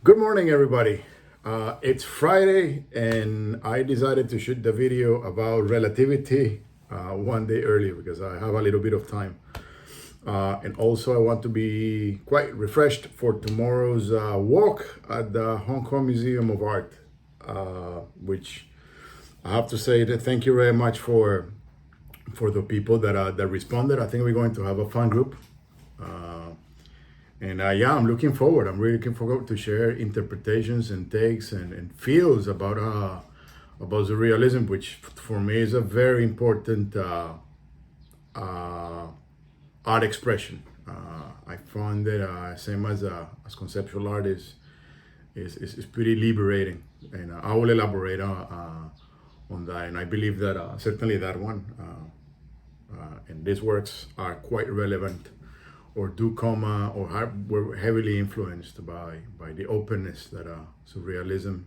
Good morning, everybody. It's Friday, and I decided to shoot the video about relativity one day early because I have a little bit of time. And also, I want to be quite refreshed for tomorrow's walk at the Hong Kong Museum of Art, which I have to say that thank you very much for the people that responded. I think we're going to have a fun group. And yeah, I'm looking forward. I'm really looking forward to share interpretations and takes and feels about surrealism, which for me is a very important uh, art expression. I found that same as conceptual art is pretty liberating, and I will elaborate on that. And I believe that certainly that one and these works are quite relevant or do come or were heavily influenced by the openness that surrealism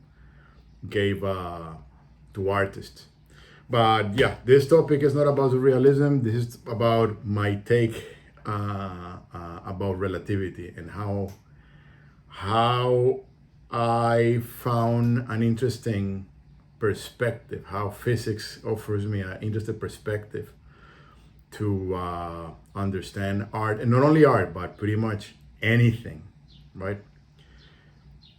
gave to artists. But yeah, this topic is not about surrealism. This is about my take about relativity and how I found an interesting perspective. How physics offers me an interesting perspective to understand art, and not only art, but pretty much anything, right?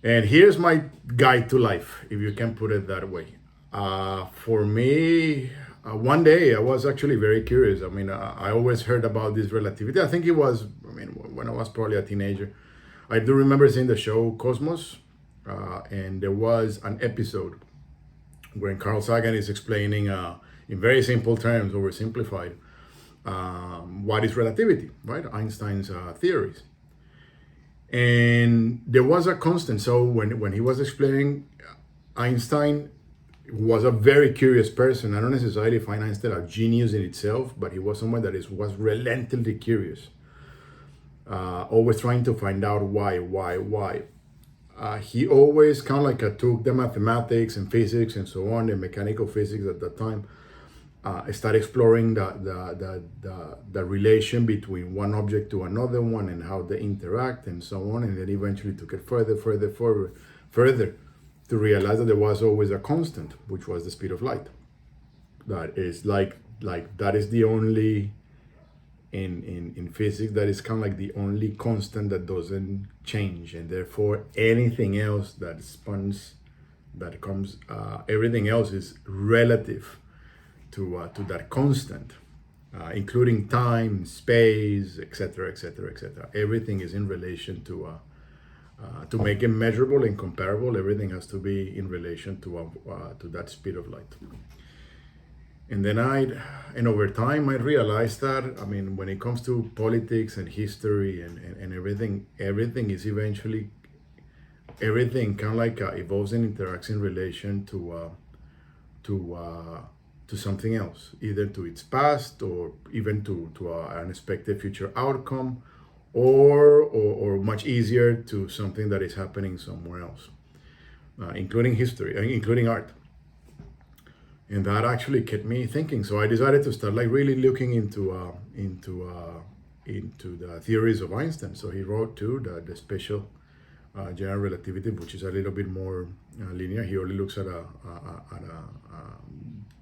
And here's my guide to life, if you can put it that way. For me, one day I was actually very curious. I mean, I always heard about this relativity. I think it was, I mean, when I was probably a teenager. I do remember seeing the show Cosmos, and there was an episode when Carl Sagan is explaining in very simple terms, oversimplified, what is relativity, right? Einstein's theories. And there was a constant. So when he was explaining, Einstein was a very curious person. I don't necessarily find Einstein a genius in itself, but he was someone that was relentlessly curious, always trying to find out why. He always kind of like took the mathematics and physics and so on, the mechanical physics at that time, start exploring the relation between one object to another one and how they interact and so on, and then eventually took it further to realize that there was always a constant, which was the speed of light. That is like that is the only in physics, that is kind of like the only constant that doesn't change, and therefore anything else that spans that comes everything else is relative to that constant, including time, space, etc., etc., etc. Everything is in relation to make it measurable and comparable. Everything has to be in relation to that speed of light. And then and over time, I realized that, I mean, when it comes to politics and history and everything is eventually, everything kind of like evolves and interacts in relation to to something else, either to its past or even to an unexpected future outcome, or much easier to something that is happening somewhere else, including history, including art. And that actually kept me thinking. So I decided to start like really looking into the theories of Einstein. So he wrote too the special general relativity, which is a little bit more linear. He only looks at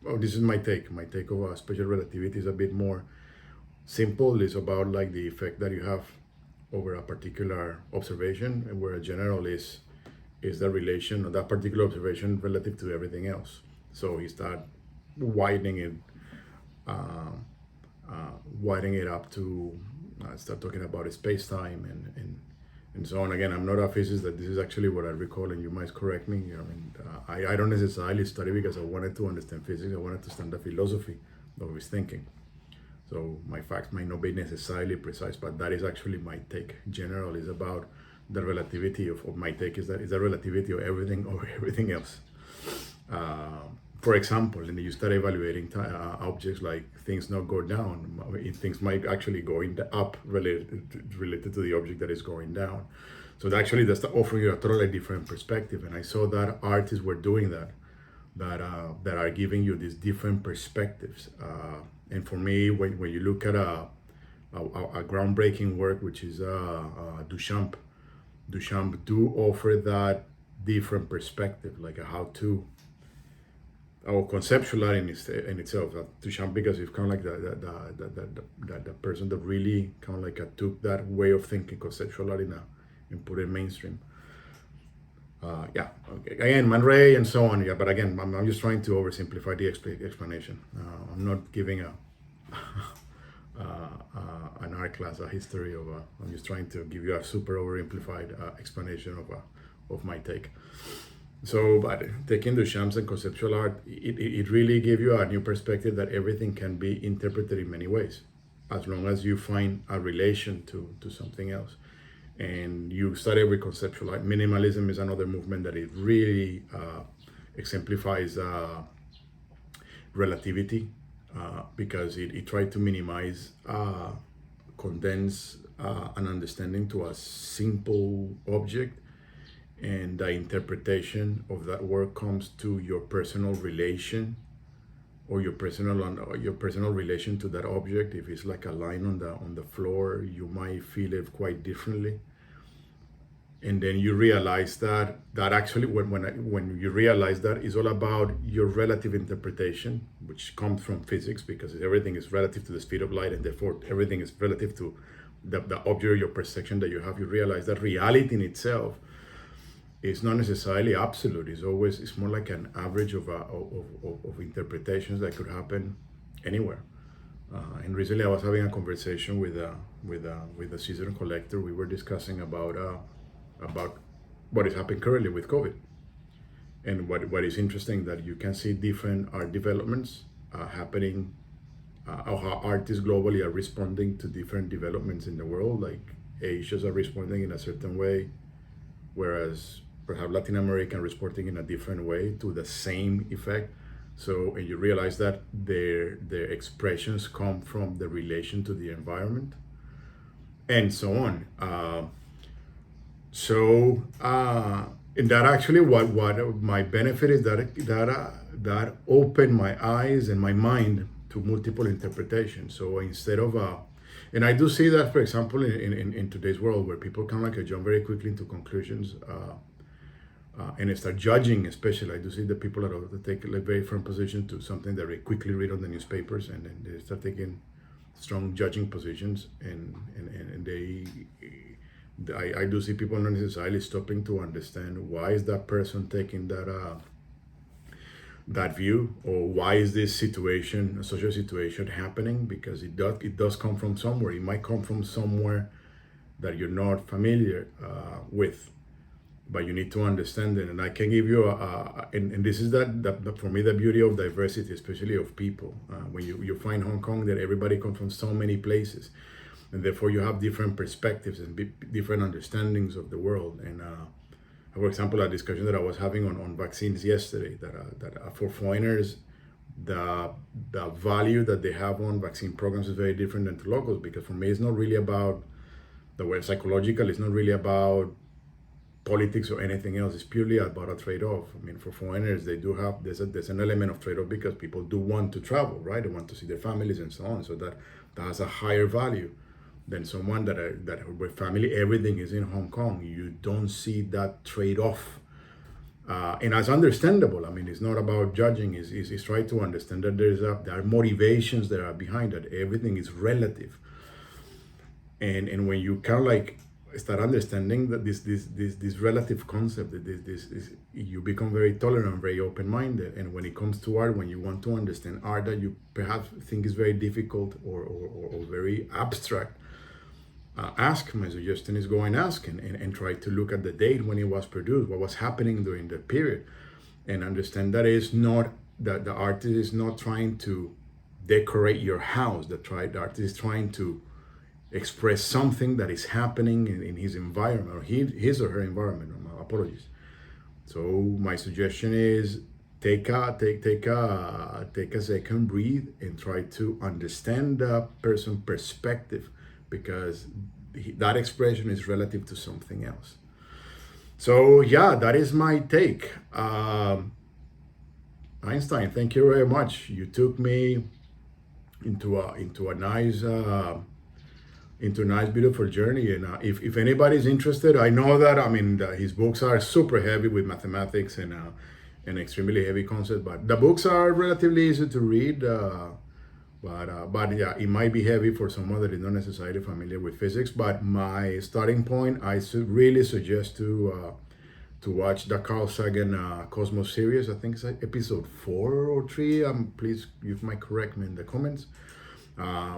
oh, this is my take. My take of special relativity is a bit more simple. It's about like the effect that you have over a particular observation, and where a general is the relation of that particular observation relative to everything else. So he started widening it, uh, widening it up to start talking about space time and so on. Again, I'm not a physicist. That this is actually what I recall, and you might correct me. I mean, I don't necessarily study because I wanted to understand physics. I wanted to understand the philosophy of his thinking. So my facts might not be necessarily precise, but that is actually my take. General is about the relativity of my take is that is the relativity of everything over everything else. For example, and you start evaluating objects, like things not go down, things might actually go up related to the object that is going down. So actually that's offering you a totally different perspective. And I saw that artists were doing that are giving you these different perspectives. And for me, when you look at a groundbreaking work, which is Duchamp, Duchamp do offer that different perspective, like a how to or conceptual art in itself. Duchamp, because it's kind of like the person that really kind of like took that way of thinking, conceptual art, and put it mainstream. Yeah, okay. Again, Man Ray and so on. Yeah, but again, I'm just trying to oversimplify the explanation. I'm not giving an art class, a history of. I'm just trying to give you a super oversimplified explanation of my take. So, but taking Duchamp's and conceptual art, it really gave you a new perspective that everything can be interpreted in many ways, as long as you find a relation to something else. And you started with conceptual art. Minimalism is another movement that it really exemplifies relativity, because it tried to minimize, condense an understanding to a simple object, and the interpretation of that work comes to your personal relation, or your personal relation to that object. If it's like a line on the floor, you might feel it quite differently. And then you realize that actually when you realize that it's all about your relative interpretation, which comes from physics, because everything is relative to the speed of light, and therefore everything is relative to the object, your perception that you have. You realize that reality in itself is not necessarily absolute. It's more like an average of interpretations that could happen anywhere. And recently, I was having a conversation with a seasonal collector. We were discussing about what is happening currently with COVID, and what is interesting that you can see different art developments happening, how artists globally are responding to different developments in the world. Like Asians are responding in a certain way, whereas perhaps Latin American responding in a different way to the same effect. So, and you realize that their expressions come from the relation to the environment, and so on. And that actually what my benefit is that opened my eyes and my mind to multiple interpretations. So instead of and I do see that, for example, in today's world, where people kind of like jump very quickly into conclusions, and they start judging. Especially, I do see the people that take like very firm position to something that they quickly read on the newspapers, and then they start taking strong judging positions, and I do see people not necessarily stopping to understand why is that person taking that view, or why is this situation, a social situation, happening, because it does come from somewhere. It might come from somewhere that you're not familiar with, but you need to understand it. And I can give you and this is that for me, the beauty of diversity, especially of people. When you find Hong Kong, that everybody comes from so many places, and therefore you have different perspectives and different understandings of the world. And for example, a discussion that I was having on vaccines yesterday, that for foreigners, the value that they have on vaccine programs is very different than to locals, because for me it's not really about the way psychological, it's not really about politics or anything else. It's purely about a trade-off. I mean, for foreigners, they do have there's an element of trade-off, because people do want to travel, right? They want to see their families and so on. So that has a higher value than someone that with family, everything is in Hong Kong. You don't see that trade-off, and that's understandable. I mean, it's not about judging. It's trying to understand that there are motivations that are behind that. Everything is relative, and when you kind of like start understanding that this relative concept, that this you become very tolerant, very open-minded. And when it comes to art, when you want to understand art that you perhaps think is very difficult or very abstract, ask. My suggestion is go and ask, and try to look at the date when it was produced, what was happening during the period, and understand that it's not that the artist is not trying to decorate your house. The artist is trying to express something that is happening in his environment, or his or her environment. My apologies. So my suggestion is take a second, breathe, and try to understand the person's perspective, because that expression is relative to something else. So yeah, that is my take. Einstein, thank you very much. You took me into a nice into a nice, beautiful journey. And if anybody's interested, I know that, I mean, his books are super heavy with mathematics and extremely heavy concepts, but the books are relatively easy to read. But yeah, it might be heavy for someone that is not necessarily familiar with physics. But my starting point, I really suggest to watch the Carl Sagan Cosmos series. I think it's like episode 4 or 3. Please, you might correct me in the comments.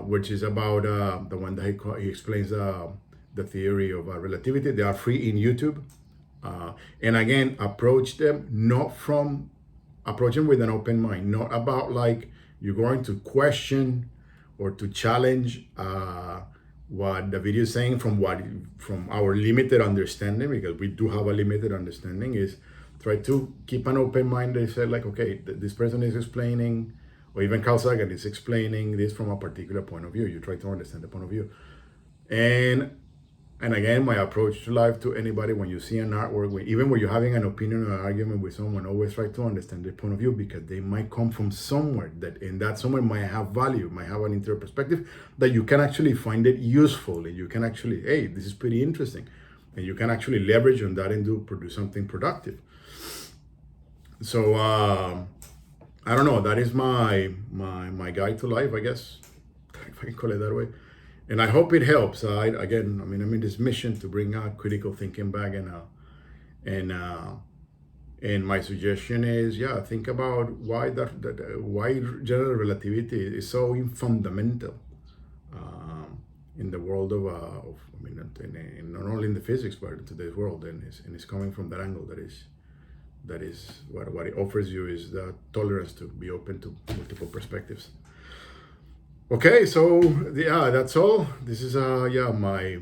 Which is about the one that he explains the theory of relativity. They are free in YouTube. And again, approach them with an open mind, not about like you're going to question or to challenge what the video is saying from our limited understanding, because we do have a limited understanding. Is try to keep an open mind. They said like, okay, this person is explaining, or even Carl Sagan is explaining this from a particular point of view. You try to understand the point of view. And again, my approach to life to anybody, when you see an artwork, even when you're having an opinion or an argument with someone, always try to understand their point of view, because they might come from somewhere that somewhere might have value, might have an interior perspective that you can actually find it useful, and you can actually, hey, this is pretty interesting, and you can actually leverage on that and produce something productive. So I don't know. That is my guide to life, I guess, if I can call it that way. And I hope it helps. I'm in this mission to bring out critical thinking back, and my suggestion is, think about why why general relativity is so fundamental in the world of not only in the physics, but in today's world, and it's coming from that angle. That is what it offers you, is the tolerance to be open to multiple perspectives. Okay, so that's all. This is my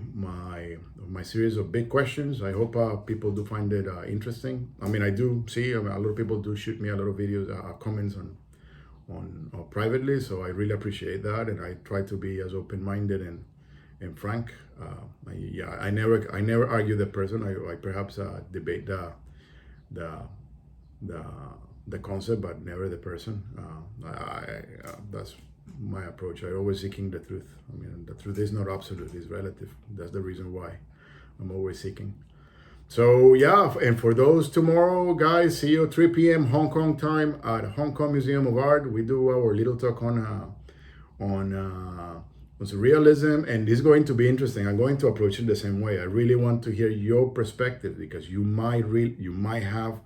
series of big questions. I hope people do find it interesting. I mean, I do see a lot of people do shoot me a lot of videos, comments on privately, so I really appreciate that, and I try to be as open-minded and frank. I never argue the person. I perhaps debate the concept, but never the person. That's my approach. I'm always seeking the truth. I mean, the truth is not absolute; it's relative. That's the reason why I'm always seeking. So and for those tomorrow, guys, see you 3 p.m. Hong Kong time at Hong Kong Museum of Art. We do our little talk on surrealism, and this is going to be interesting. I'm going to approach it the same way. I really want to hear your perspective, because you might have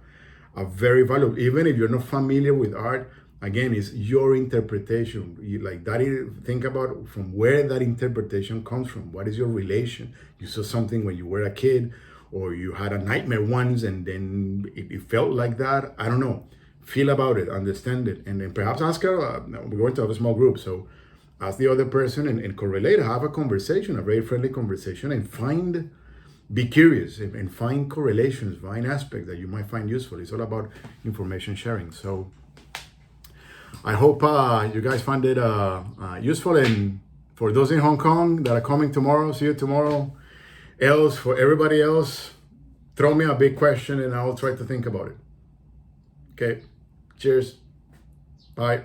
a very valuable, even if you're not familiar with art. Again, it's your interpretation. Think about from where that interpretation comes from. What is your relation? You saw something when you were a kid, or you had a nightmare once and then it felt like that. I don't know. Feel about it, understand it, and then perhaps ask her. We're going to have a small group, so ask the other person and correlate, have a conversation, a very friendly conversation, and be curious and find correlations, find aspects that you might find useful. It's all about information sharing. So I hope you guys find it useful. And for those in Hong Kong that are coming tomorrow, see you tomorrow. Else, for everybody else, throw me a big question and I'll try to think about it. Okay, cheers. Bye.